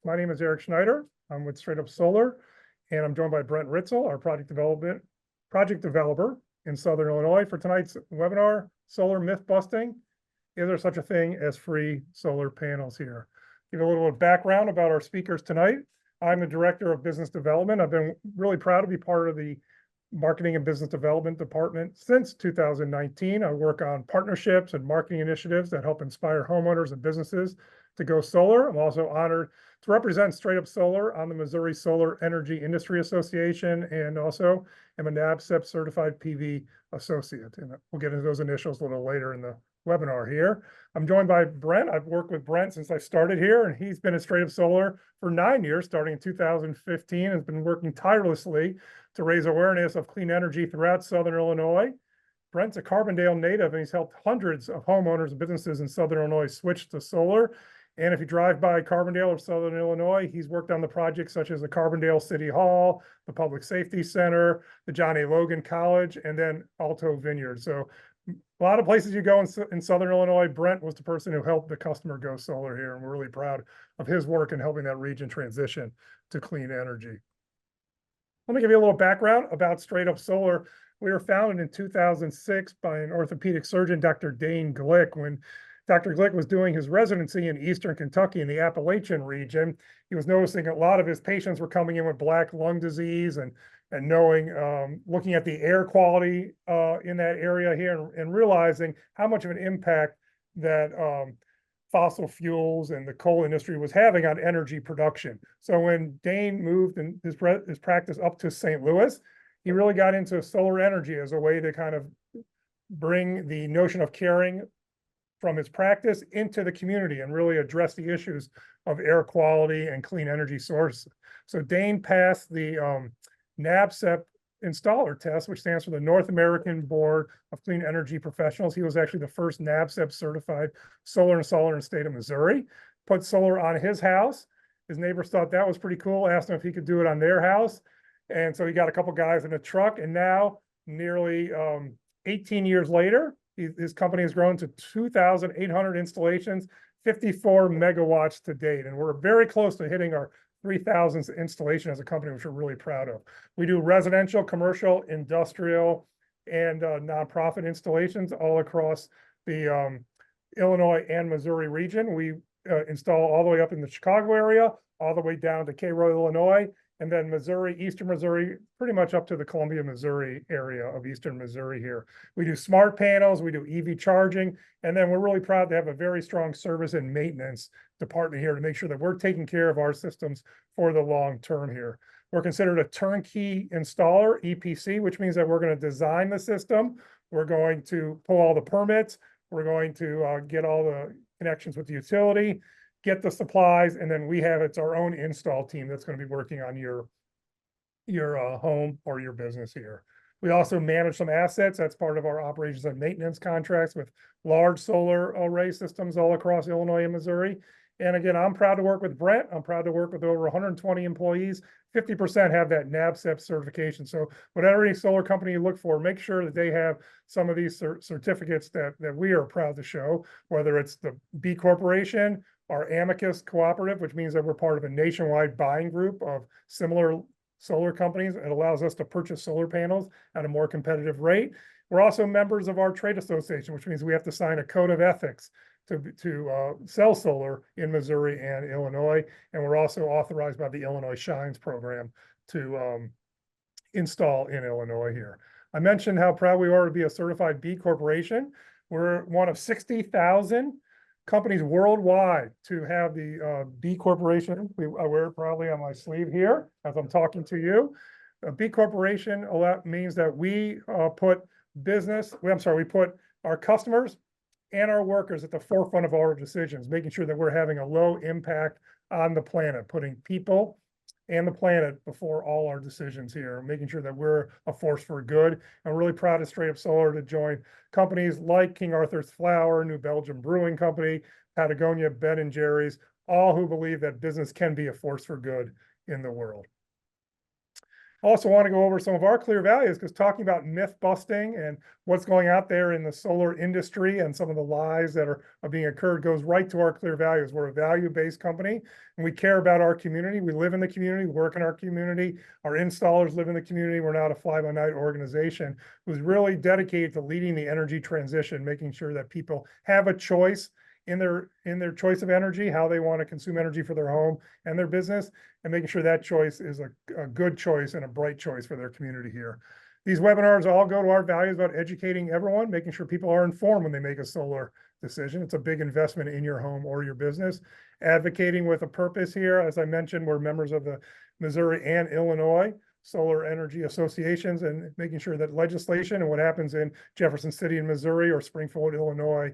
My name is Eric Schneider. I'm with StraightUp Solar, and I'm joined by Brent Ritzel, our project developer in Southern Illinois. For tonight's webinar, Solar Myth Busting. Is there such a thing as free solar panels here? Give a little bit of background about our speakers tonight. I'm the Director of Business Development. I've been really proud to be part of the Marketing and Business Development Department since 2019. I work on partnerships and marketing initiatives that help inspire homeowners and businesses to go solar. I'm also honored to represent StraightUp Solar on the Missouri Solar Energy Industry Association, and also am a NABCEP certified PV associate. And we'll get into those initials a little later in the webinar here. I'm joined by Brent. I've worked with Brent since I started here, and he's been at StraightUp Solar for 9 years, starting in 2015, and has been working tirelessly to raise awareness of clean energy throughout Southern Illinois. Brent's a Carbondale native, and he's helped hundreds of homeowners and businesses in Southern Illinois switch to solar. And if you drive by Carbondale or Southern Illinois, he's worked on the projects such as the Carbondale City Hall, the Public Safety Center, the John A. Logan College, and then Alto Vineyard. So a lot of places you go in Southern Illinois, Brent was the person who helped the customer go solar here, and we're really proud of his work in helping that region transition to clean energy. Let me give you a little background about StraightUp Solar. We were founded in 2006 by an orthopedic surgeon, Dr. Dane Glick. When Dr. Glick was doing his residency in Eastern Kentucky in the Appalachian region, he was noticing a lot of his patients were coming in with black lung disease, and looking at the air quality in that area here, and realizing how much of an impact that fossil fuels and the coal industry was having on energy production. So when Dane moved in his practice up to St. Louis, he really got into solar energy as a way to kind of bring the notion of caring from his practice into the community and really address the issues of air quality and clean energy source. So Dane passed the NABCEP installer test, which stands for the North American Board of Clean Energy Professionals. He was actually the first NABCEP certified solar installer in the state of Missouri. Put solar on his house. His neighbors thought that was pretty cool, asked him if he could do it on their house. And so he got a couple guys in a truck, and now nearly 18 years later, his company has grown to 2,800 installations, 54 megawatts to date. And we're very close to hitting our 3,000th installation as a company, which we're really proud of. We do residential, commercial, industrial, and nonprofit installations all across the Illinois and Missouri region. We install all the way up in the Chicago area, all the way down to Cairo, Illinois, and then Missouri, Eastern Missouri, pretty much up to the Columbia, Missouri area of Eastern Missouri here. We do smart panels, we do EV charging, and then we're really proud to have a very strong service and maintenance department here to make sure that we're taking care of our systems for the long term here. We're considered a turnkey installer, EPC, which means that we're going to design the system. We're going to pull all the permits. We're going to get all the connections with the utility, get the supplies, and then it's our own install team that's going to be working on your home or your business here. We also manage some assets. That's part of our operations and maintenance contracts with large solar array systems all across Illinois and Missouri. And again, I'm proud to work with Brent. I'm proud to work with over 120 employees. 50% have that NABCEP certification. So whatever solar company you look for, make sure that they have some of these certificates that we are proud to show, whether it's the B Corporation, our Amicus Cooperative, which means that we're part of a nationwide buying group of similar solar companies. It allows us to purchase solar panels at a more competitive rate. We're also members of our trade association, which means we have to sign a code of ethics to sell solar in Missouri and Illinois. And we're also authorized by the Illinois Shines program to install in Illinois here. I mentioned how proud we are to be a certified B Corporation. We're one of 60,000 companies worldwide to have the B Corporation. I wear it proudly on my sleeve here as I'm talking to you. A B Corporation means that we put our customers and our workers at the forefront of our decisions, making sure that we're having a low impact on the planet, putting people and the planet before all our decisions here, making sure that we're a force for good. And we're really proud of StraightUp Solar to join companies like King Arthur's Flour, New Belgium Brewing Company, Patagonia, Ben & Jerry's, all who believe that business can be a force for good in the world. Also want to go over some of our clear values, because talking about myth busting and what's going out there in the solar industry and some of the lies that are being occurred goes right to our clear values. We're a value-based company and we care about our community. We live in the community, work in our community. Our installers live in the community. We're not a fly-by-night organization who's really dedicated to leading the energy transition, making sure that people have a choice in their choice of energy, how they want to consume energy for their home and their business, and making sure that choice is a good choice and a bright choice for their community here. These webinars all go to our values about educating everyone, making sure people are informed when they make a solar decision. It's a big investment in your home or your business. Advocating with a purpose here. As I mentioned, we're members of the Missouri and Illinois Solar Energy Associations, and making sure that legislation and what happens in Jefferson City in Missouri or Springfield, Illinois,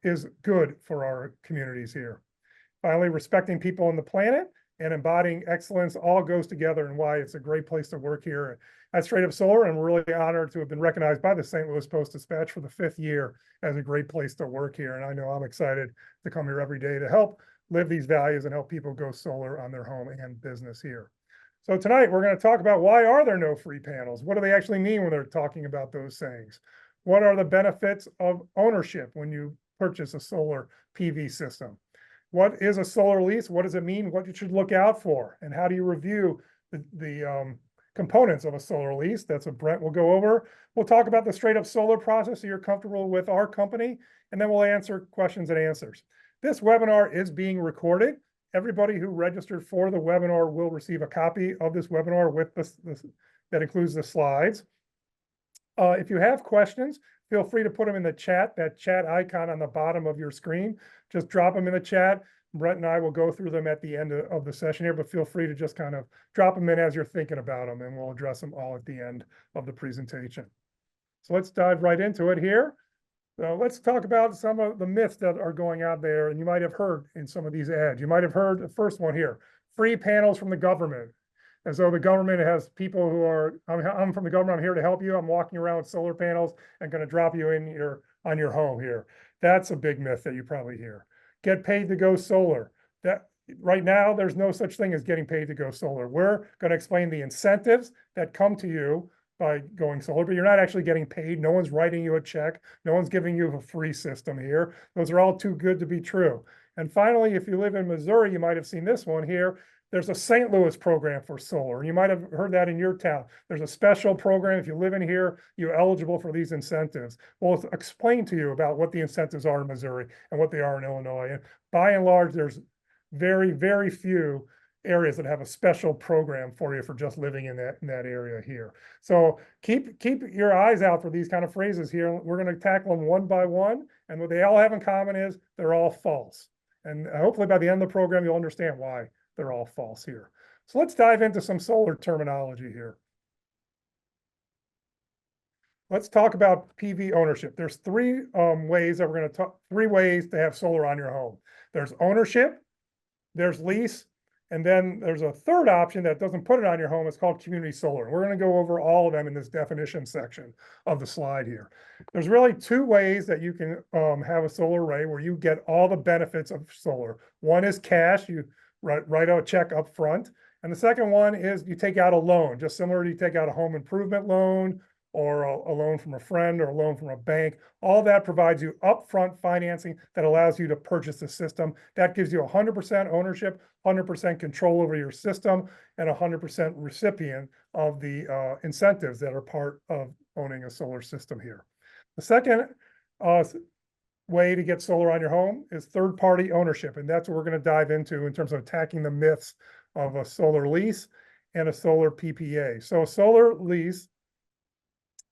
is good for our communities here. Finally, respecting people on the planet and embodying excellence all goes together, and why it's a great place to work here at StraightUp Solar. And we're really honored to have been recognized by the St. Louis Post-Dispatch for the 5th year as a great place to work here. And I know I'm excited to come here every day to help live these values and help people go solar on their home and business here. So tonight we're going to talk about, why are there no free panels? What do they actually mean when they're talking about those things? What are the benefits of ownership when you purchase a solar PV system? What is a solar lease? What does it mean? What you should look out for? And how do you review the components of a solar lease? That's what Brent will go over. We'll talk about the StraightUp Solar process so you're comfortable with our company, and then we'll answer questions and answers. This webinar is being recorded. Everybody who registered for the webinar will receive a copy of this webinar with this that includes the slides. If you have questions, feel free to put them in the chat, that chat icon on the bottom of your screen. Just drop them in the chat. Brett and I will go through them at the end of the session here, but feel free to just kind of drop them in as you're thinking about them, and we'll address them all at the end of the presentation. So let's dive right into it here. So let's talk about some of the myths that are going out there, and you might have heard in some of these ads. You might have heard the first one here: free panels from the government. As though the government has people who are, I'm from the government, I'm here to help you. I'm walking around with solar panels and going to drop you in on your home here. That's a big myth that you probably hear. Get paid to go solar. That right now, there's no such thing as getting paid to go solar. We're going to explain the incentives that come to you by going solar, but you're not actually getting paid. No one's writing you a check. No one's giving you a free system here. Those are all too good to be true. And finally, if you live in Missouri, you might have seen this one here. There's a St. Louis program for solar. You might have heard that in your town. There's a special program. If you live in here, you're eligible for these incentives. We'll explain to you about what the incentives are in Missouri and what they are in Illinois. And by and large, there's very, very few areas that have a special program for you for just living in that area here. So keep your eyes out for these kind of phrases here. We're going to tackle them one by one. And what they all have in common is they're all false. And hopefully by the end of the program, you'll understand why they're all false here. So let's dive into some solar terminology here. Let's talk about PV ownership. There's three ways that we're going to talk, 3 ways to have solar on your home. There's ownership, there's lease, and then there's a third option that doesn't put it on your home. It's called community solar. We're going to go over all of them in this definition section of the slide here. There's really 2 ways that you can have a solar array where you get all the benefits of solar. One is cash. You write out a check up front. And the second one is you take out a loan, just similar to you take out a home improvement loan or a loan from a friend or a loan from a bank. All that provides you upfront financing that allows you to purchase the system. That gives you 100% ownership, 100% control over your system, and 100% recipient of the incentives that are part of owning a solar system here. The second way to get solar on your home is third-party ownership, and that's what we're going to dive into in terms of attacking the myths of a solar lease and a solar PPA. So a solar lease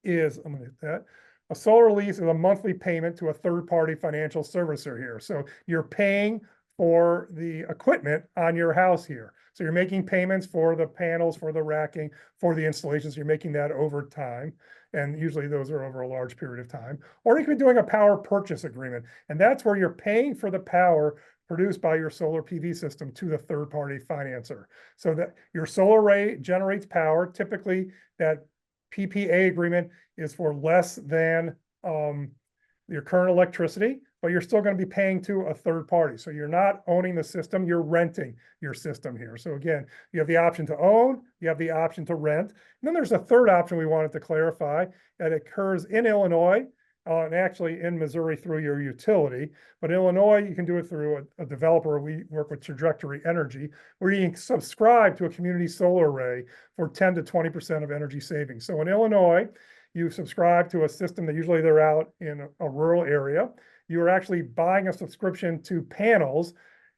is, I'm going to hit that. A solar lease is a monthly payment to a third-party financial servicer here. So you're paying for the equipment on your house here. So you're making payments for the panels, for the racking, for the installations. You're making that over time. And usually those are over a large period of time. Or you could be doing a power purchase agreement. And that's where you're paying for the power produced by your solar PV system to the third-party financer. So that your solar array generates power. Typically, that PPA agreement is for less than your current electricity. but you're still going to be paying to a third party. So you're not owning the system, you're renting your system here. So again, you have the option to own, you have the option to rent. And then there's a third option we wanted to clarify that occurs in Illinois and actually in Missouri through your utility. But in Illinois, you can do it through a developer. We work with Trajectory Energy, where you can subscribe to a community solar array for 10 to 20% of energy savings. So in Illinois, you subscribe to a system that usually they're out in a rural area. You are actually buying a subscription to panels,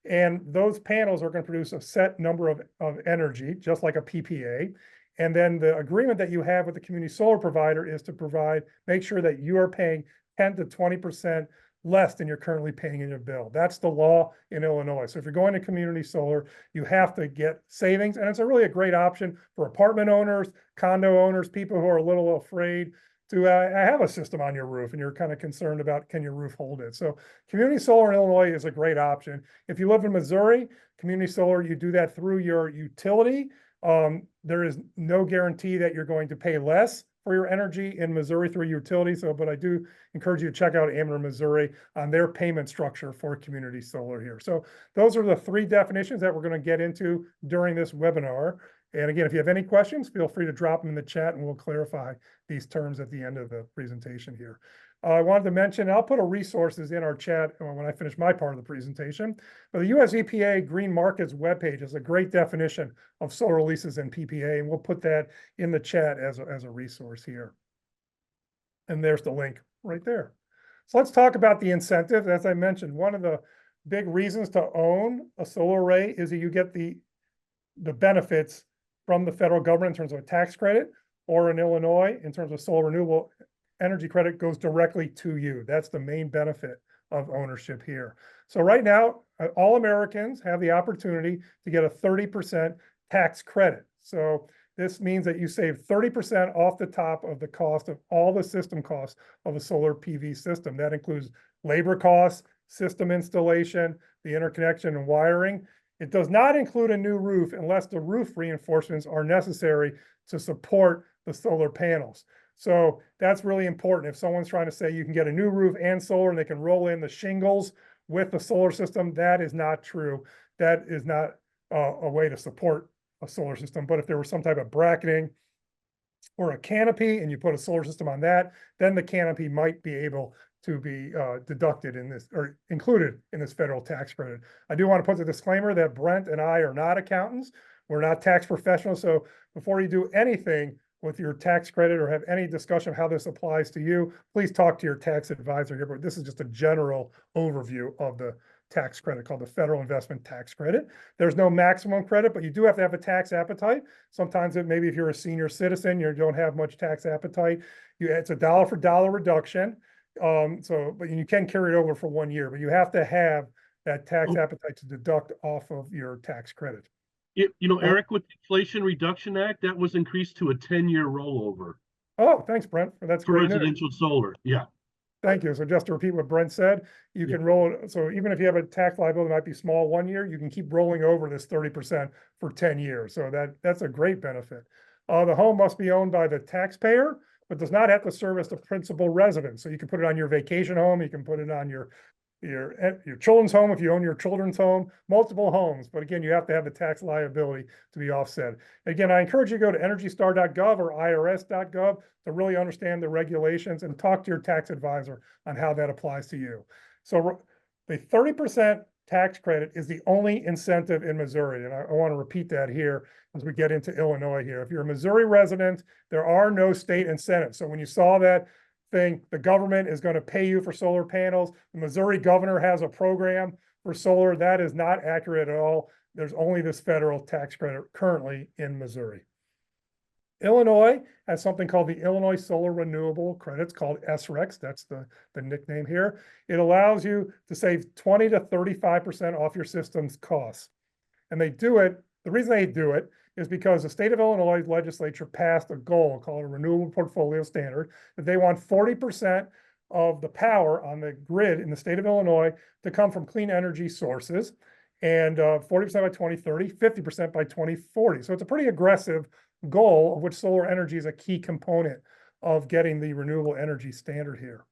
and those panels are going to produce a set number of energy, just like a PPA. And then the agreement that you have with the community solar provider is to make sure that you are paying 10 to 20% less than you're currently paying in your bill. That's the law in Illinois. So if you're going to community solar, you have to get savings. And it's really a great option for apartment owners, condo owners, people who are a little afraid to have a system on your roof and you're kind of concerned about, can your roof hold it? So community solar in Illinois is a great option. If you live in Missouri, community solar, you do that through your utility. There is no guarantee that you're going to pay less for your energy in Missouri through utility. So, but I do encourage you to check out Ameren, Missouri on their payment structure for community solar here. So those are the three definitions that we're going to get into during this webinar. And again, if you have any questions, feel free to drop them in the chat and we'll clarify these terms at the end of the presentation here. I wanted to mention, I'll put a resources in our chat when I finish my part of the presentation, but the US EPA Green Markets webpage is a great definition of solar leases and PPA, and we'll put that in the chat as a resource here. And there's the link right there. So let's talk about the incentive. As I mentioned, one of the big reasons to own a solar array is that you get the benefits from the federal government in terms of a tax credit, or in Illinois, in terms of solar renewable energy credit goes directly to you. That's the main benefit of ownership here. So right now, all Americans have the opportunity to get a 30% tax credit. So this means that you save 30% off the top of the cost of all the system costs of a solar PV system. That includes labor costs, system installation, the interconnection and wiring. It does not include a new roof unless the roof reinforcements are necessary to support the solar panels. So that's really important. If someone's trying to say you can get a new roof and solar and they can roll in the shingles with the solar system, that is not true. That is not a way to support a solar system. But if there was some type of bracketing or a canopy and you put a solar system on that, then the canopy might be able to be deducted in this or included in this federal tax credit. I do want to put the disclaimer that Brent and I are not accountants. We're not tax professionals. So before you do anything with your tax credit or have any discussion of how this applies to you, please talk to your tax advisor here. But this is just a general overview of the tax credit called the Federal Investment Tax Credit. There's no maximum credit, but you do have to have a tax appetite. Sometimes maybe if you're a senior citizen, you don't have much tax appetite. It's a dollar for dollar reduction. But you can carry it over for 1 year, but you have to have that tax appetite to deduct off of your tax credit. Eric, with the Inflation Reduction Act, that was increased to a 10-year rollover. Oh, thanks, Brent. That's for great residential news. Solar. Yeah. Thank you. So just to repeat what Brent said, you can roll it. So even if you have a tax liability that might be small 1 year, you can keep rolling over this 30% for 10 years. So that's a great benefit. The home must be owned by the taxpayer, but does not have to serve as the principal residence. So you can put it on your vacation home. You can put it on your children's home if you own your children's home, multiple homes. But again, you have to have the tax liability to be offset. Again, I encourage you to go to energystar.gov or irs.gov to really understand the regulations and talk to your tax advisor on how that applies to you. So the 30% tax credit is the only incentive in Missouri. And I want to repeat that here as we get into Illinois here. If you're a Missouri resident, there are no state incentives. So when you saw that thing, the government is going to pay you for solar panels. The Missouri governor has a program for solar. That is not accurate at all. There's only this federal tax credit currently in Missouri. Illinois has something called the Illinois Solar Renewable Credits, called SRECs. That's the nickname here. It allows you to save 20 to 35% off your system's costs. And they do it, the reason they do it is because the state of Illinois legislature passed a goal called a Renewable Portfolio Standard, that they want 40% of the power on the grid in the state of Illinois to come from clean energy sources, and 40% by 2030, 50% by 2040. So it's a pretty aggressive goal, of which solar energy is a key component of getting the renewable energy standard here.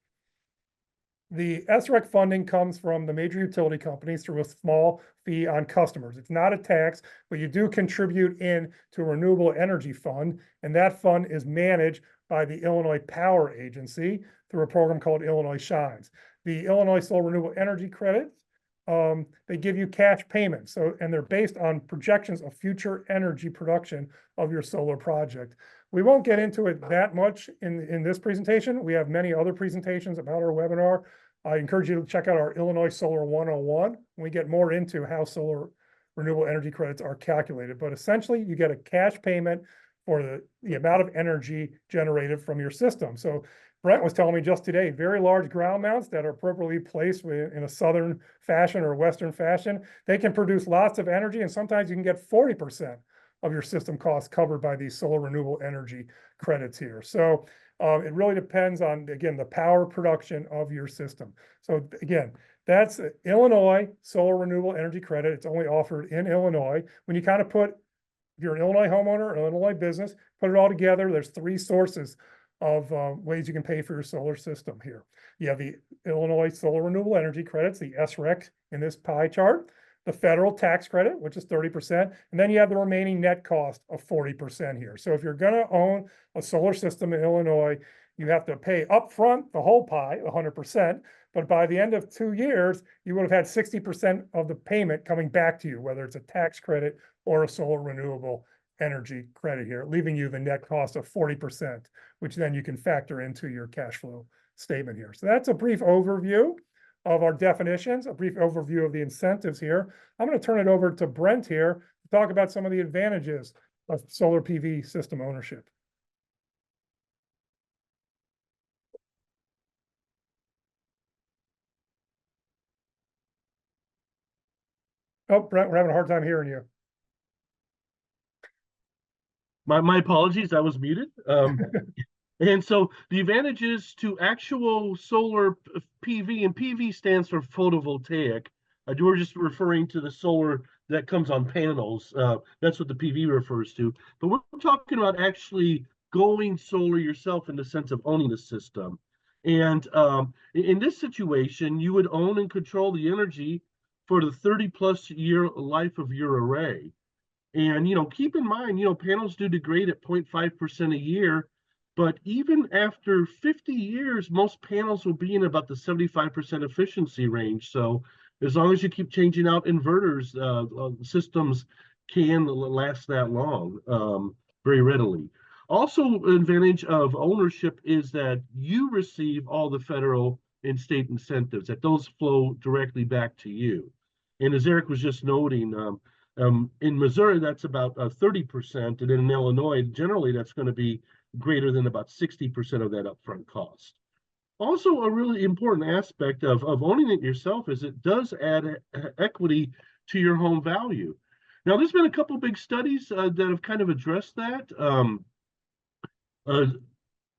The SREC funding comes from the major utility companies through a small fee on customers. It's not a tax, but you do contribute in to a renewable energy fund, and that fund is managed by the Illinois Power Agency through a program called Illinois Shines. The Illinois Solar Renewable Energy Credits, they give you cash payments. So, and they're based on projections of future energy production of your solar project. We won't get into it that much in this presentation. We have many other presentations about our webinar. I encourage you to check out our Illinois Solar 101. We get more into how solar renewable energy credits are calculated. But essentially, you get a cash payment for the amount of energy generated from your system. So Brent was telling me just today, very large ground mounts that are appropriately placed in a southern fashion or western fashion, they can produce lots of energy, and sometimes you can get 40% of your system costs covered by these solar renewable energy credits here. So it really depends on, again, the power production of your system. So again, that's Illinois Solar Renewable Energy Credit. It's only offered in Illinois. When you kind of put, if you're an Illinois homeowner or Illinois business, put it all together, there's three sources of ways you can pay for your solar system here. You have the Illinois Solar Renewable Energy Credits, the SREC in this pie chart, the federal tax credit, which is 30%, and then you have the remaining net cost of 40% here. So if you're gonna own a solar system in Illinois, you have to pay upfront the whole pie, 100%, but by the end of 2 years, you would have had 60% of the payment coming back to you, whether it's a tax credit or a solar renewable energy credit here, leaving you the net cost of 40%, which then you can factor into your cash flow statement here. So that's a brief overview of our definitions, a brief overview of the incentives here. I'm going to turn it over to Brent here to talk about some of the advantages of solar PV system ownership. Oh, Brent, we're having a hard time hearing you. My apologies, I was muted. And so the advantages to actual solar PV, and PV stands for photovoltaic. We're just referring to the solar that comes on panels. That's what the PV refers to. But we're talking about actually going solar yourself in the sense of owning the system. And in this situation, you would own and control the energy for the 30+ year life of your array. And, keep in mind, panels do degrade at 0.5% a year. But even after 50 years, most panels will be in about the 75% efficiency range. So as long as you keep changing out inverters, systems can last that long very readily. Also, an advantage of ownership is that you receive all the federal and state incentives, that those flow directly back to you. And as Eric was just noting, in Missouri, that's about 30%. And in Illinois, generally, that's going to be greater than about 60% of that upfront cost. Also, a really important aspect of owning it yourself is it does add equity to your home value. Now, there's been a couple big studies that have kind of addressed that. There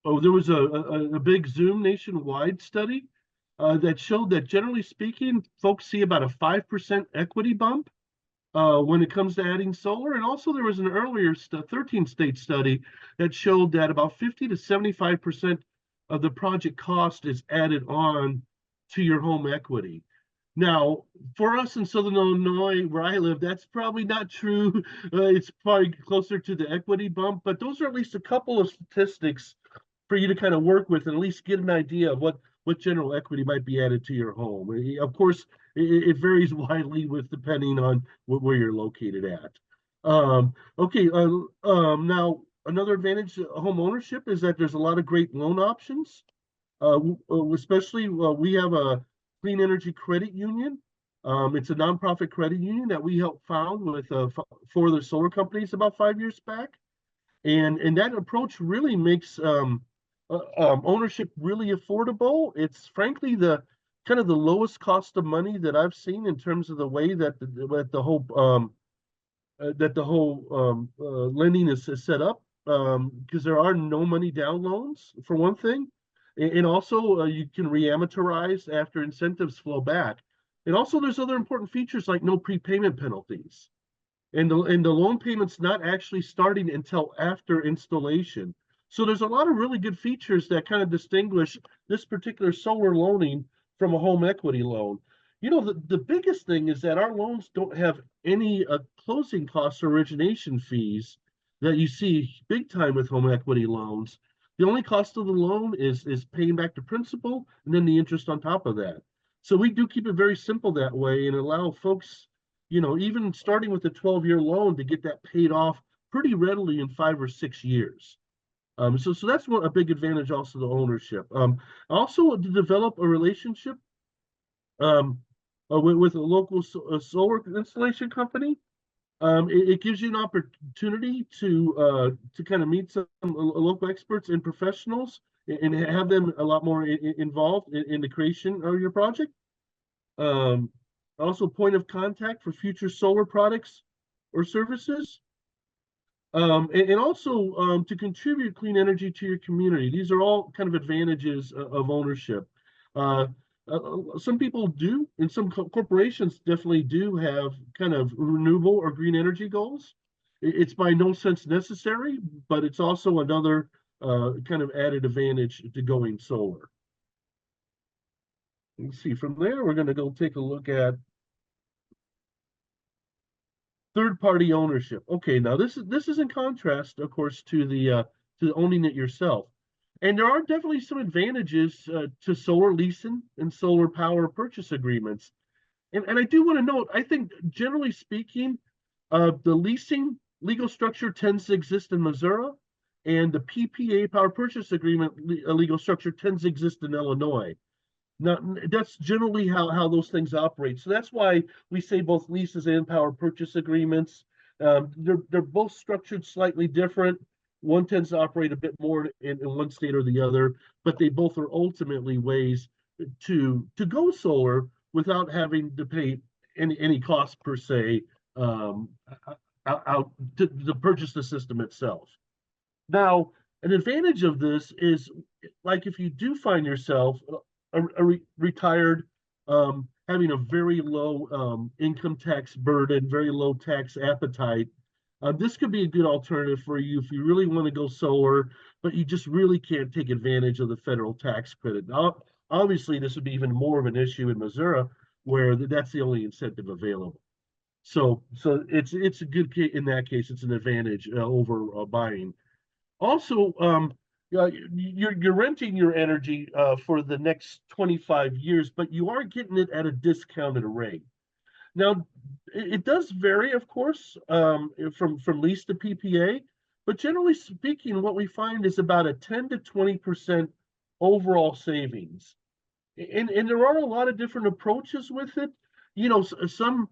was a big Zoom nationwide study that showed that, generally speaking, folks see about a 5% equity bump when it comes to adding solar. And also there was an earlier 13-state study that showed that about 50 to 75% of the project cost is added on to your home equity. Now, for us in Southern Illinois, where I live, that's probably not true. It's probably closer to the equity bump, but those are at least a couple of statistics for you to kind of work with and at least get an idea of what general equity might be added to your home. Of course, it varies widely depending on where you're located at. Okay, now another advantage of home ownership is that there's a lot of great loan options. Especially, we have a Clean Energy Credit Union. It's a nonprofit credit union that we helped found with 4 other solar companies about 5 years back. And that approach really makes ownership really affordable. It's frankly the kind of the lowest cost of money that I've seen in terms of the way that the whole lending is set up, because there are no money down loans for one thing, and also you can reamortize after incentives flow back. And also there's other important features like no prepayment penalties, and the loan payment's not actually starting until after installation. So there's a lot of really good features that kind of distinguish this particular solar loaning from a home equity loan. The biggest thing is that our loans don't have any closing costs or origination fees that you see big time with home equity loans. The only cost of the loan is paying back the principal and then the interest on top of that. So we do keep it very simple that way and allow folks, even starting with a 12-year loan to get that paid off pretty readily in 5 or 6 years. So that's a big advantage also to ownership. Also to develop a relationship with a local solar installation company. It gives you an opportunity to kind of meet some local experts and professionals and have them a lot more involved in the creation of your project. Also, point of contact for future solar products or services. And also to contribute clean energy to your community. These are all kind of advantages of ownership. Some people do, and some corporations definitely do have kind of renewable or green energy goals. It's by no sense necessary, but it's also another kind of added advantage to going solar. Let's see, from there, we're going to go take a look at third-party ownership. Okay, now this is in contrast, of course, to the owning it yourself. And there are definitely some advantages to solar leasing and solar power purchase agreements. And I do want to note, I think generally speaking, the leasing legal structure tends to exist in Missouri, and the PPA power purchase agreement legal structure tends to exist in Illinois. Now, that's generally how those things operate. So that's why we say both leases and power purchase agreements. They're both structured slightly different. One tends to operate a bit more in one state or the other, but they both are ultimately ways to go solar without having to pay any cost per se out to purchase the system itself. Now, an advantage of this is, like, if you do find yourself retired, having a very low income tax burden, very low tax appetite, this could be a good alternative for you if you really want to go solar, but you just really can't take advantage of the federal tax credit. Now, obviously, this would be even more of an issue in Missouri, where that's the only incentive available. So it's a good case in that case. It's an advantage over buying. Also, you're renting your energy for the next 25 years, but you are getting it at a discounted rate. Now, it does vary, of course, from lease to PPA, but generally speaking, what we find is about a 10 to 20% overall savings. And there are a lot of different approaches with it. Some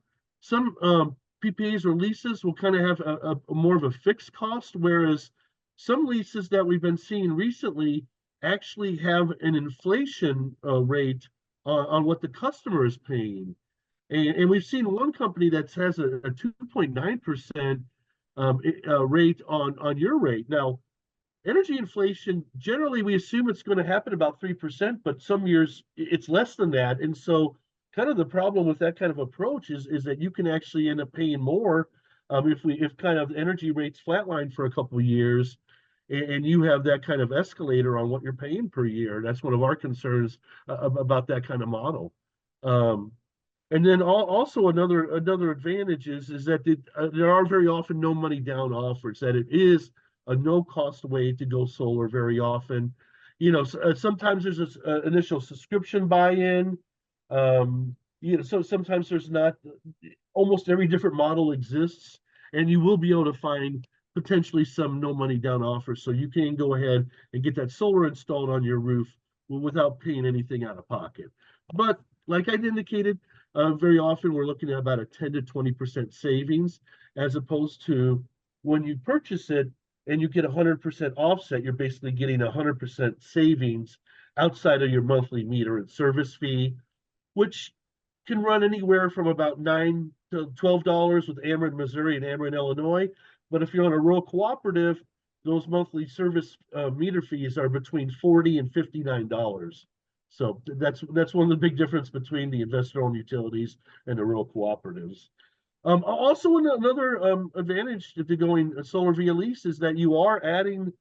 PPAs or leases will kind of have a more of a fixed cost, whereas some leases that we've been seeing recently actually have an inflation rate on what the customer is paying. And we've seen one company that has a 2.9% rate on your rate. Now, energy inflation, generally we assume it's going to happen about 3%, but some years it's less than that. And so kind of the problem with that kind of approach is that you can actually end up paying more if kind of energy rates flatline for a couple of years and you have that kind of escalator on what you're paying per year. That's one of our concerns about that kind of model. And then also another advantage is that there are very often no money down offers, that it is a no cost way to go solar very often. Sometimes there's this initial subscription buy-in. So sometimes there's not. Almost every different model exists, and you will be able to find potentially some no money down offers. So you can go ahead and get that solar installed on your roof without paying anything out of pocket. But like I indicated, very often we're looking at about a 10 to 20% savings, as opposed to when you purchase it and you get 100% offset, you're basically getting 100% savings outside of your monthly meter and service fee, which can run anywhere from about $9 to $12 with Ameren, Missouri and Ameren, Illinois. But if you're on a rural cooperative, those monthly service meter fees are between $40 and $59. So that's one of the big difference between the investor-owned utilities and the rural cooperatives. Also, another advantage to going solar via lease is that you are adding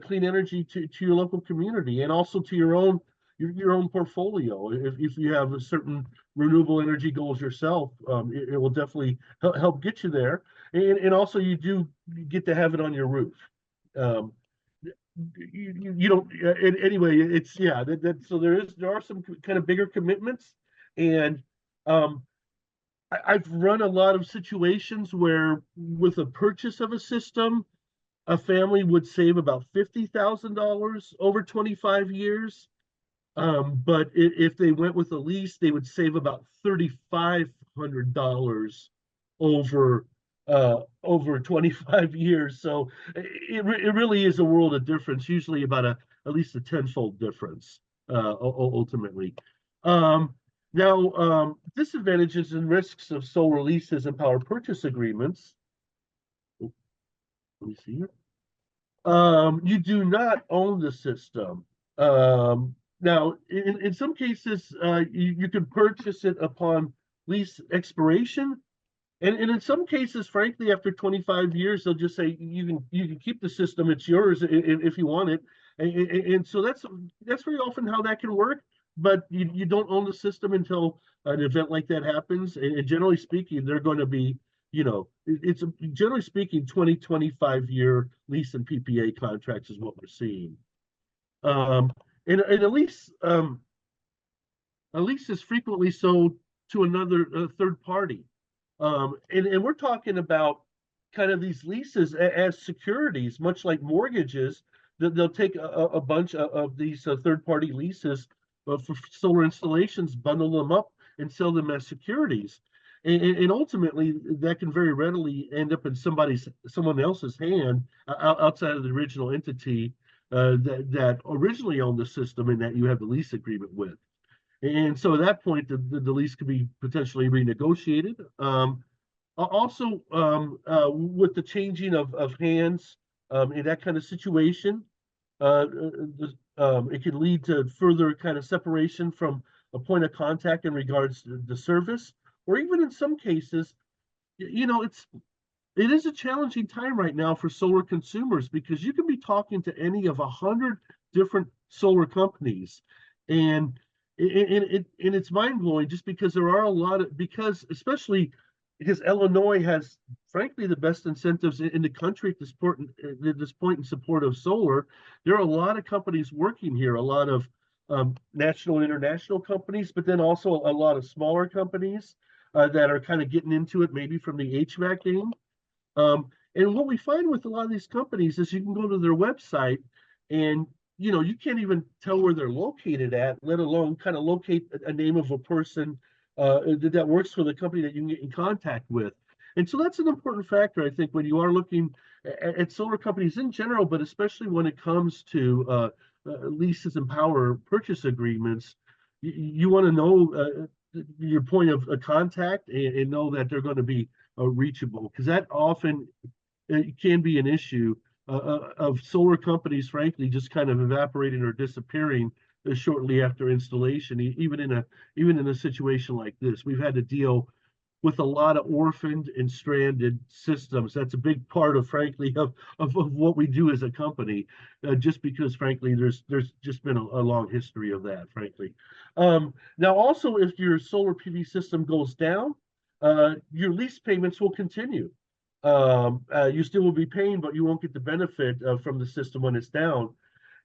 clean energy to your local community and also to your own your own portfolio. If you have a certain renewable energy goals yourself, it will definitely help get you there. And also you do get to have it on your roof. Um, you don't anyway. It's yeah. So there are some kind of bigger commitments, and um, I've run a lot of situations where with a purchase of a system, a family would save about $50,000 over 25 years. But if they went with a lease, they would save about $3,500 over over 25 years. So it really is a world of difference, usually about at least a tenfold difference ultimately. Um, Now, disadvantages and risks of solar leases and power purchase agreements. Oh, let me see here. You do not own the system. Now, in some cases, you can purchase it upon lease expiration, and in some cases, frankly, after 25 years, they'll just say you can keep the system; it's yours if you want it. And so that's very often how that can work. But you don't own the system until an event like that happens. And generally speaking, they're going to be, it's generally speaking 20-25 year lease and PPA contracts is what we're seeing. And a lease is frequently sold to another third party. And we're talking about kind of these leases as securities, much like mortgages. They'll take a bunch of these third-party leases for solar installations, bundle them up, and sell them as securities. And ultimately, that can very readily end up in someone else's hand outside of the original entity that originally owned the system and that you have the lease agreement with. And so at that point, the lease could be potentially renegotiated. Also, with the changing of hands in that kind of situation, it can lead to further kind of separation from a point of contact in regards to the service, or even in some cases, it is a challenging time right now for solar consumers because you can be talking to any of 100 different solar companies, and it's mind blowing just because there are a lot of because especially because Illinois has frankly the best incentives in the country at this point in support of solar. There are a lot of companies working here, a lot of national and international companies, but then also a lot of smaller companies that are kind of getting into it maybe from the HVAC game. And what we find with a lot of these companies is you can go to their website and you can't even tell where they're located at, let alone kind of locate a name of a person that works for the company that you can get in contact with. And so that's an important factor, I think, when you are looking at solar companies in general, but especially when it comes to leases and power purchase agreements, you want to know your point of contact and know that they're going to be reachable, because that often can be an issue of solar companies, frankly, just kind of evaporating or disappearing shortly after installation. Even in a situation like this, we've had to deal with a lot of orphaned and stranded systems. That's a big part of, frankly, of what we do as a company, just because, frankly, there's just been a long history of that, frankly. Now, also, if your solar PV system goes down, your lease payments will continue. You still will be paying, but you won't get the benefit from the system when it's down.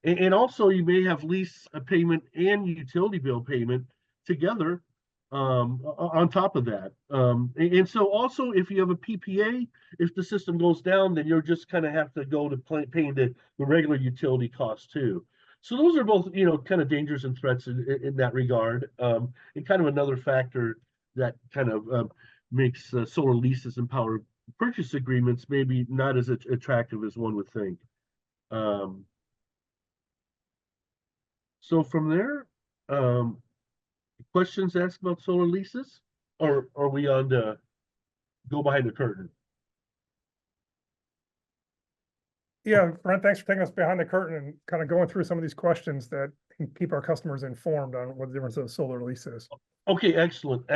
And also, you may have lease payment and utility bill payment together on top of that. And so also, if you have a PPA, if the system goes down, then you'll just kind of have to go to paying the regular utility costs too. So those are both, kind of dangers and threats in that regard, and kind of another factor that kind of makes solar leases and power purchase agreements maybe not as attractive as one would think. So from there, questions asked about solar leases, or are we on to go behind the curtain? Yeah, Brent, thanks for taking us behind the curtain and kind of going through some of these questions that can keep our customers informed on what the difference of solar lease is. Okay, excellent.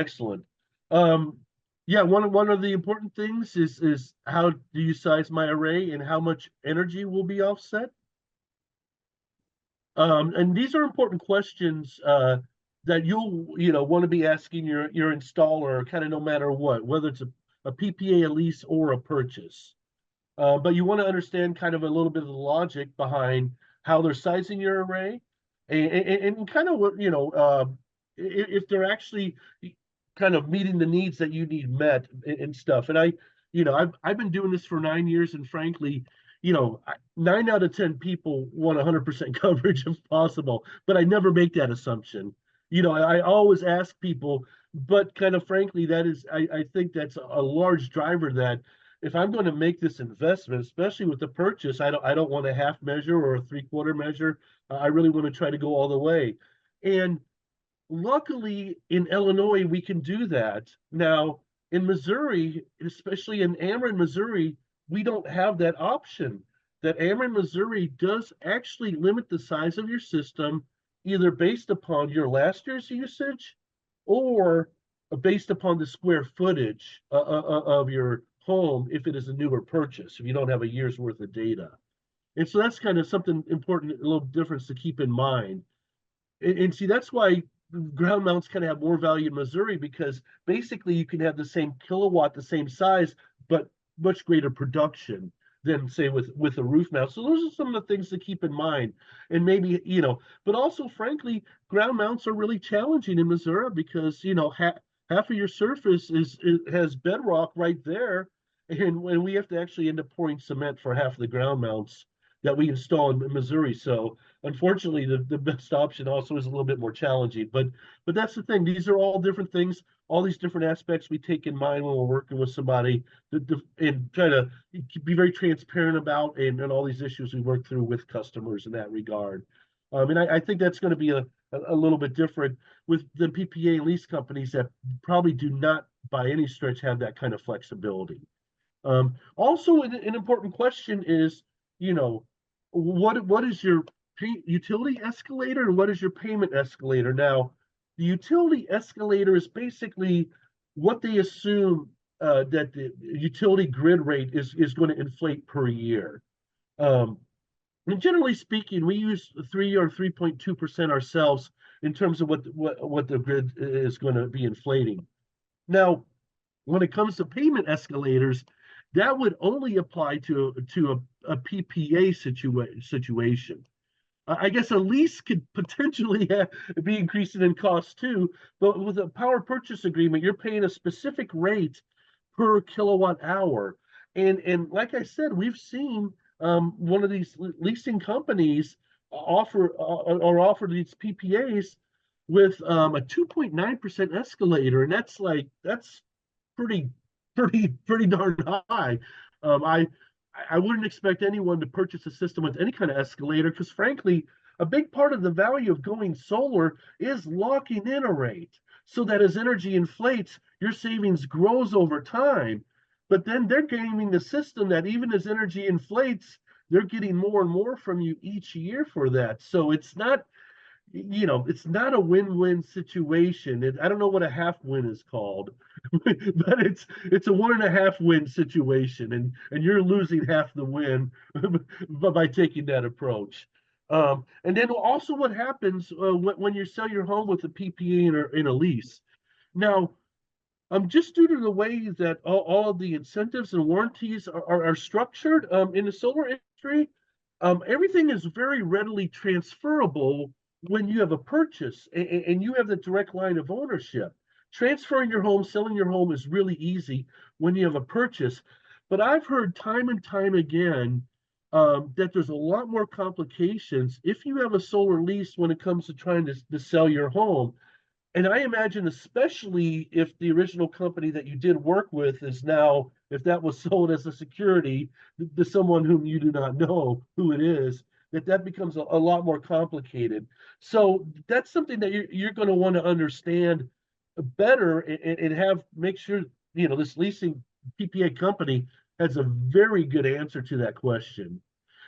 Yeah, one of the important things is how do you size my array and how much energy will be offset? And these are important questions that you'll want to be asking your installer kind of no matter what, whether it's a PPA, a lease, or a purchase. But you want to understand kind of a little bit of the logic behind how they're sizing your array, and kind of what if they're actually kind of meeting the needs that you need met and stuff. And I've been doing this for 9 years, and frankly, 9 out of 10 people want 100% coverage if possible, but I never make that assumption. I always ask people, but kind of frankly, I think that's a large driver that if I'm going to make this investment, especially with the purchase, I don't want a half measure or a 3/4 measure. I really want to try to go all the way. And luckily in Illinois, we can do that. Now, in Missouri, especially in Ameren, Missouri, we don't have that option. That Ameren, Missouri does actually limit the size of your system, either based upon your last year's usage or based upon the square footage of your home if it is a newer purchase, if you don't have a year's worth of data. And so that's kind of something important, a little difference to keep in mind. And see, that's why ground mounts kind of have more value in Missouri, because basically you can have the same kilowatt, the same size, but much greater production than say with a roof mount. So those are some of the things to keep in mind. And maybe, but also frankly, ground mounts are really challenging in Missouri because, half of your surface has bedrock right there. And when we have to actually end up pouring cement for half of the ground mounts that we install in Missouri. So unfortunately, the best option also is a little bit more challenging. But that's the thing. These are all different things, all these different aspects we take in mind when we're working with somebody and try to be very transparent about and all these issues we work through with customers in that regard. And I think that's going to be a little bit different with the PPA and lease companies that probably do not by any stretch have that kind of flexibility. Also, an important question is, what is your utility escalator and what is your payment escalator? Now, the utility escalator is basically what they assume that the utility grid rate is going to inflate per year. And generally speaking, we use 3 or 3.2% ourselves in terms of what the grid is going to be inflating. Now, when it comes to payment escalators, that would only apply to a PPA situation. I guess a lease could potentially be increasing in cost too, but with a power purchase agreement, you're paying a specific rate per kilowatt hour. And like I said, we've seen one of these leasing companies offer these PPAs with a 2.9% escalator, and that's pretty darn high. I wouldn't expect anyone to purchase a system with any kind of escalator because, frankly, a big part of the value of going solar is locking in a rate so that as energy inflates, your savings grows over time. But then they're gaming the system that even as energy inflates, they're getting more and more from you each year for that. So it's not a win-win situation. I don't know what a half win is called, but it's a 1.5 win situation, and you're losing half the win by taking that approach. And then also what happens when you sell your home with a PPA in a lease. Now, just due to the way that all of the incentives and warranties are structured in the solar industry, everything is very readily transferable when you have a purchase and you have the direct line of ownership. Transferring your home, selling your home is really easy when you have a purchase. But I've heard time and time again that there's a lot more complications if you have a solar lease when it comes to trying to sell your home. And I imagine, especially if the original company that you did work with is now, if that was sold as a security to someone whom you do not know who it is, that becomes a lot more complicated. So that's something that you're going to want to understand better and make sure, this leasing PPA company has a very good answer to that question.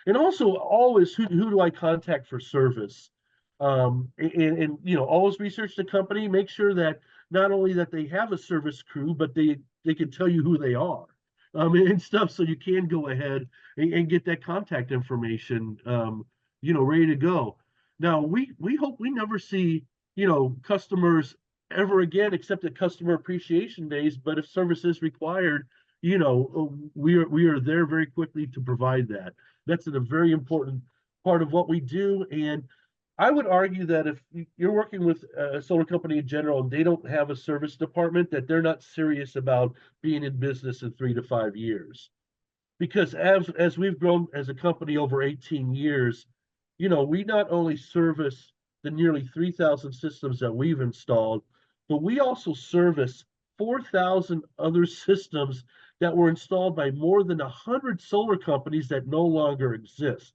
And also always, who do I contact for service? And always research the company, make sure that not only that they have a service crew, but they can tell you who they are, and stuff, so you can go ahead and get that contact information, ready to go. Now, we hope we never see, customers ever again, except at customer appreciation days. But if service is required, we are there very quickly to provide that. That's a very important part of what we do. And I would argue that if you're working with a solar company in general and they don't have a service department, that they're not serious about being in business in 3 to 5 years. Because as we've grown as a company over 18 years, we not only service the nearly 3,000 systems that we've installed, but we also service 4,000 other systems that were installed by more than 100 solar companies that no longer exist.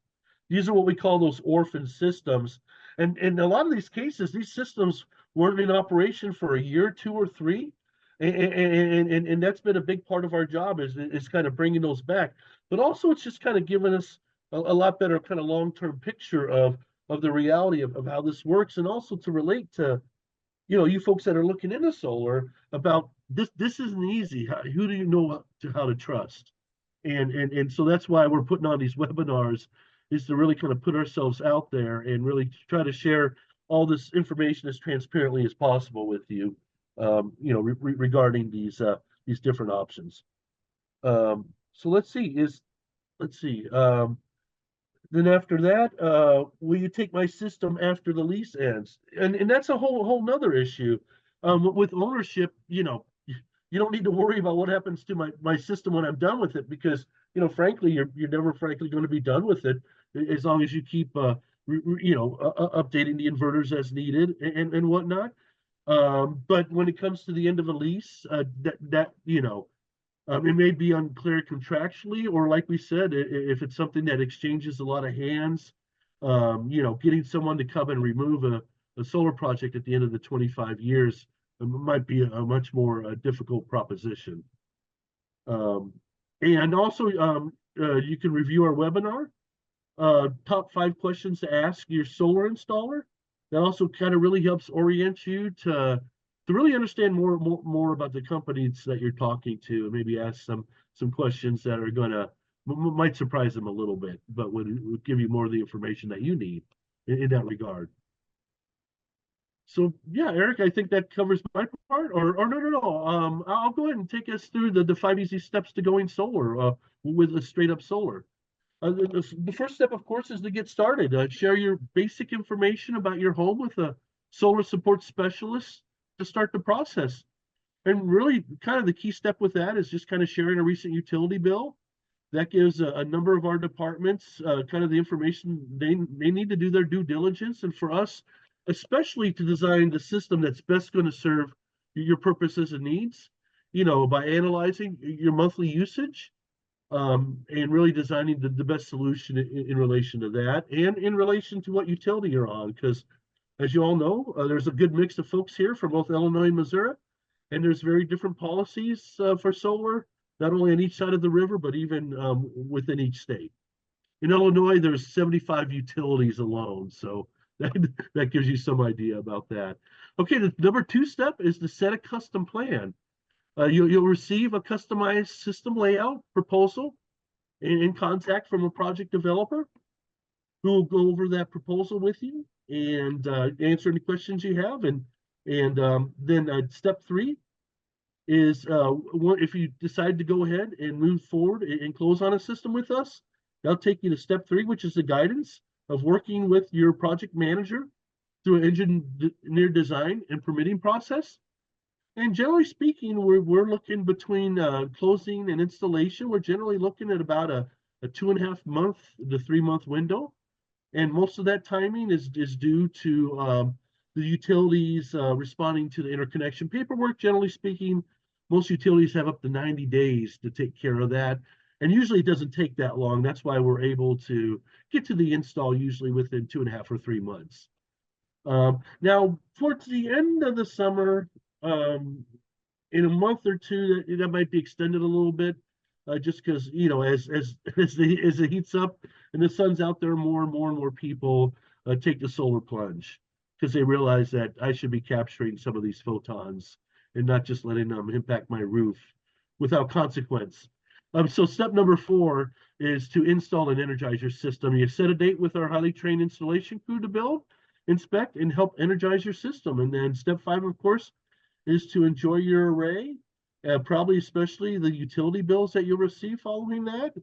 These are what we call those orphan systems. And in a lot of these cases, these systems weren't in operation for a year, 2 or 3. And that's been a big part of our job is kind of bringing those back. But also it's just kind of giving us a lot better kind of long-term picture of the reality of how this works, and also to relate to, you folks that are looking into solar about this isn't easy. Who do you know how to trust? And so that's why we're putting on these webinars, is to really kind of put ourselves out there and really try to share all this information as transparently as possible with you, regarding these different options. So let's see. Then after that, will you take my system after the lease ends? And that's a whole nother issue. With ownership, you don't need to worry about what happens to my system when I'm done with it, because frankly, you're never frankly going to be done with it, as long as you keep updating the inverters as needed and whatnot. But when it comes to the end of a lease, it may be unclear contractually, or like we said, if it's something that exchanges a lot of hands, getting someone to come and remove a solar project at the end of the 25 years might be a much more difficult proposition. And also, you can review our webinar, top 5 questions to ask your solar installer. That also kind of really helps orient you to really understand more about the companies that you're talking to, and maybe ask some questions that are might surprise them a little bit, but would give you more of the information that you need in that regard. So yeah, Eric, I think that covers my part. Or no. I'll go ahead and take us through the 5 easy steps to going solar with a StraightUp solar. The first step, of course, is to get started. Share your basic information about your home with a solar support specialist to start the process. And really, kind of the key step with that is just kind of sharing a recent utility bill. That gives a number of our departments kind of the information they need to do their due diligence. And for us, especially to design the system that's best going to serve your purposes and needs, by analyzing your monthly usage, and really designing the best solution in relation to that, and in relation to what utility you're on. Because as you all know, there's a good mix of folks here from both Illinois and Missouri, and there's very different policies for solar, not only on each side of the river, but even within each state. In Illinois, there's 75 utilities alone, so that gives you some idea about that. Okay, the number 2 step is to set a custom plan. You'll receive a customized system layout proposal in contact from a project developer, who will go over that proposal with you and answer any questions you have. And then step 3 is if you decide to go ahead and move forward and close on a system with us, that'll take you to step 3, which is the guidance of working with your project manager through an engineer design and permitting process. And generally speaking, we're looking between closing and installation. We're generally looking at about a 2.5 month to 3 month window. And most of that timing is due to the utilities responding to the interconnection paperwork. Generally speaking, most utilities have up to 90 days to take care of that. And usually it doesn't take that long. That's why we're able to get to the install usually within 2.5 or 3 months. Now, towards the end of the summer, in a month or 2, that might be extended a little bit, just because as it heats up and the sun's out there, more and more people take the solar plunge, because they realize that I should be capturing some of these photons and not just letting them impact my roof without consequence. So step number 4 is to install and energize your system. You set a date with our highly trained installation crew to build, inspect, and help energize your system. And then step 5, of course, is to enjoy your array, probably especially the utility bills that you'll receive following that.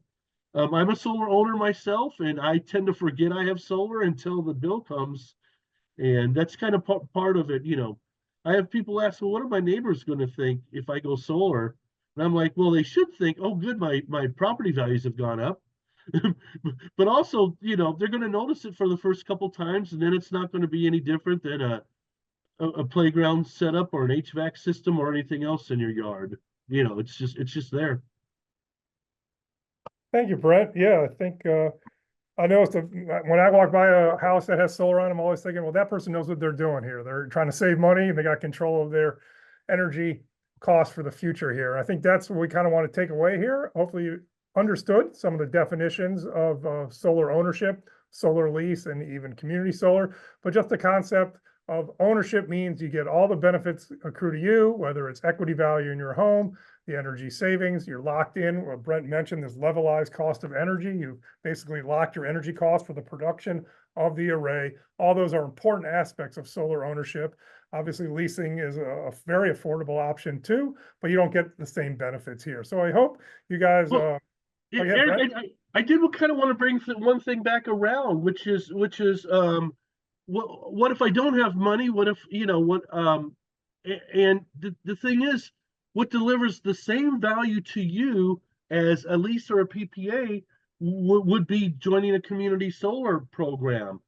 I'm a solar owner myself, and I tend to forget I have solar until the bill comes, and that's kind of part of it. I have people ask, well, what are my neighbors going to think if I go solar? And I'm like, well, they should think, oh, good, my property values have gone up. But also, they're going to notice it for the first couple times, and then it's not going to be any different than a playground setup or an HVAC system or anything else in your yard. It's just there. Thank you, Brent. Yeah, I think, I noticed that when I walk by a house that has solar on, I'm always thinking, well, that person knows what they're doing here. They're trying to save money and they got control of their energy costs for the future here. I think that's what we kind of want to take away here. Hopefully you understood some of the definitions of solar ownership, solar lease, and even community solar, but just the concept of ownership means you get all the benefits accrue to you, whether it's equity value in your home, the energy savings, you're locked in. What Brent mentioned, this levelized cost of energy. You basically locked your energy cost for the production of the array. All those are important aspects of solar ownership. Obviously, leasing is a very affordable option too, but you don't get the same benefits here. So I hope you guys, Well, yeah, Eric, I did kind of want to bring one thing back around, which is what if I don't have money? What if what and the thing is, what delivers the same value to you as a lease or a PPA would be joining a community solar program.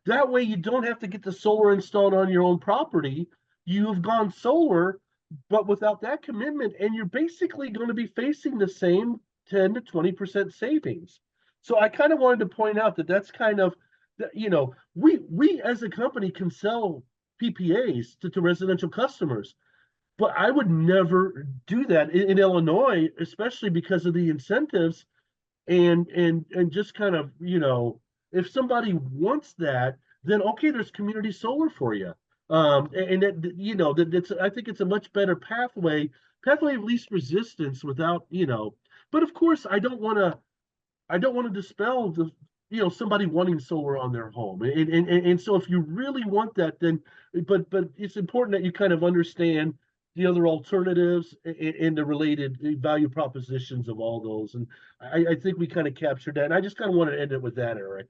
That way, you don't have to get the solar installed on your own property. You have gone solar, but without that commitment, and you're basically going to be facing the same 10 to 20% savings. So I kind of wanted to point out that that's kind of, we as a company can sell PPAs to residential customers, but I would never do that in Illinois, especially because of the incentives and just kind of, if somebody wants that, then okay, there's community solar for you. And that, that's, I think it's a much better pathway of least resistance without, but of course I don't want to dispel somebody wanting solar on their home. And so if you really want that, then, but it's important that you kind of understand the other alternatives and the related value propositions of all those. And I think we kind of captured that. And I just kind of wanted to end it with that, Eric.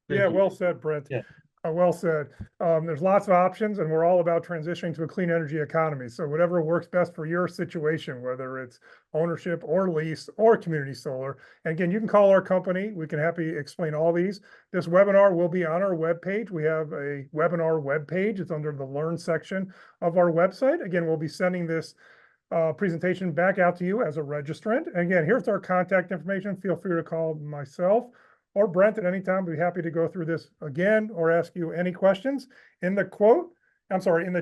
yeah, Thank you. well said, Brent. Yeah. Well said. There's lots of options, and we're all about transitioning to a clean energy economy. So whatever works best for your situation, whether it's ownership or lease or community solar. And again, you can call our company. We can happy explain all these. This webinar will be on our webpage. We have a webinar webpage. It's under the Learn section of our website. Again, we'll be sending this presentation back out to you as a registrant. And again, here's our contact information. Feel free to call myself or Brent at any time. We'd be happy to go through this again or ask you any questions. In the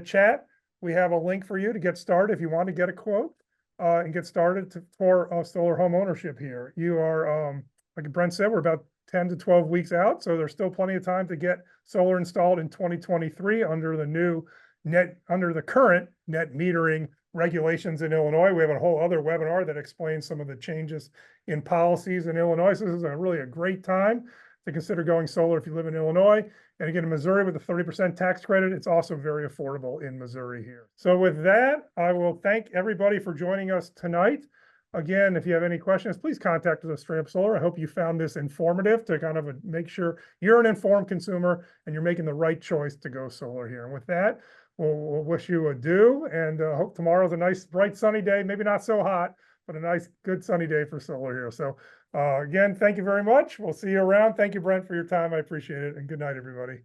chat, we have a link for you to get started if you want to get a quote and get started for solar home ownership here. You are, like Brent said, we're about 10 to 12 weeks out, so there's still plenty of time to get solar installed in 2023 under the current net metering regulations in Illinois. We have a whole other webinar that explains some of the changes in policies in Illinois. So this is really a great time to consider going solar if you live in Illinois. And again, in Missouri with a 30% tax credit, it's also very affordable in Missouri here. So with that, I will thank everybody for joining us tonight. Again, if you have any questions, please contact us at StraightUp Solar. I hope you found this informative to kind of make sure you're an informed consumer and you're making the right choice to go solar here. And with that, we'll wish you adieu, and hope tomorrow's a nice, bright, sunny day. Maybe not so hot, but a nice, good, sunny day for solar here. So again, thank you very much. We'll see you around. Thank you, Brent, for your time. I appreciate it, and good night, everybody.